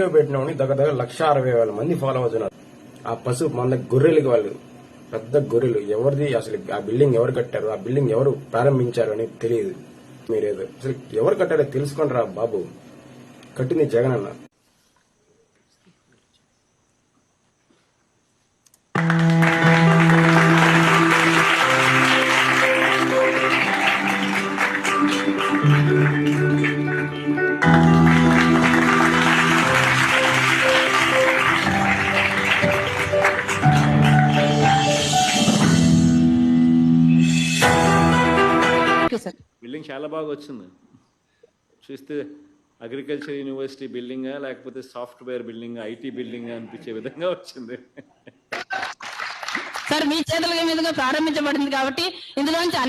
Video పెట్టినవని దగ్గర 1,60,000 మంది follow అవుతున్నారు. ఆ పశువు మన గొర్రెలకి వాళ్ళు పెద్ద గొర్రెలు. ఎవరిది అసలు ఆ బిల్డింగ్ ఎవరు కట్టారు, ఆ బిల్డింగ్ ఎవరు ప్రారంభించారు అని తెలియదు. మీరేదో అసలు ఎవరు కట్టారో తెలుసుకోండి రా బాబు. కట్టింది జగన్ అన్న. బిల్డింగ్ చాలా బాగా వచ్చింది. చూస్తే అగ్రికల్చర్ యూనివర్సిటీ బిల్డింగా లేకపోతే సాఫ్ట్వేర్ బిల్డింగ్, ఐటీ బిల్డింగ్ అనిపించే విధంగా వచ్చింది. సార్ మీ చేతుల మీదుగా ప్రారంభించబడింది కాబట్టి ఇందులోంచి అన్ని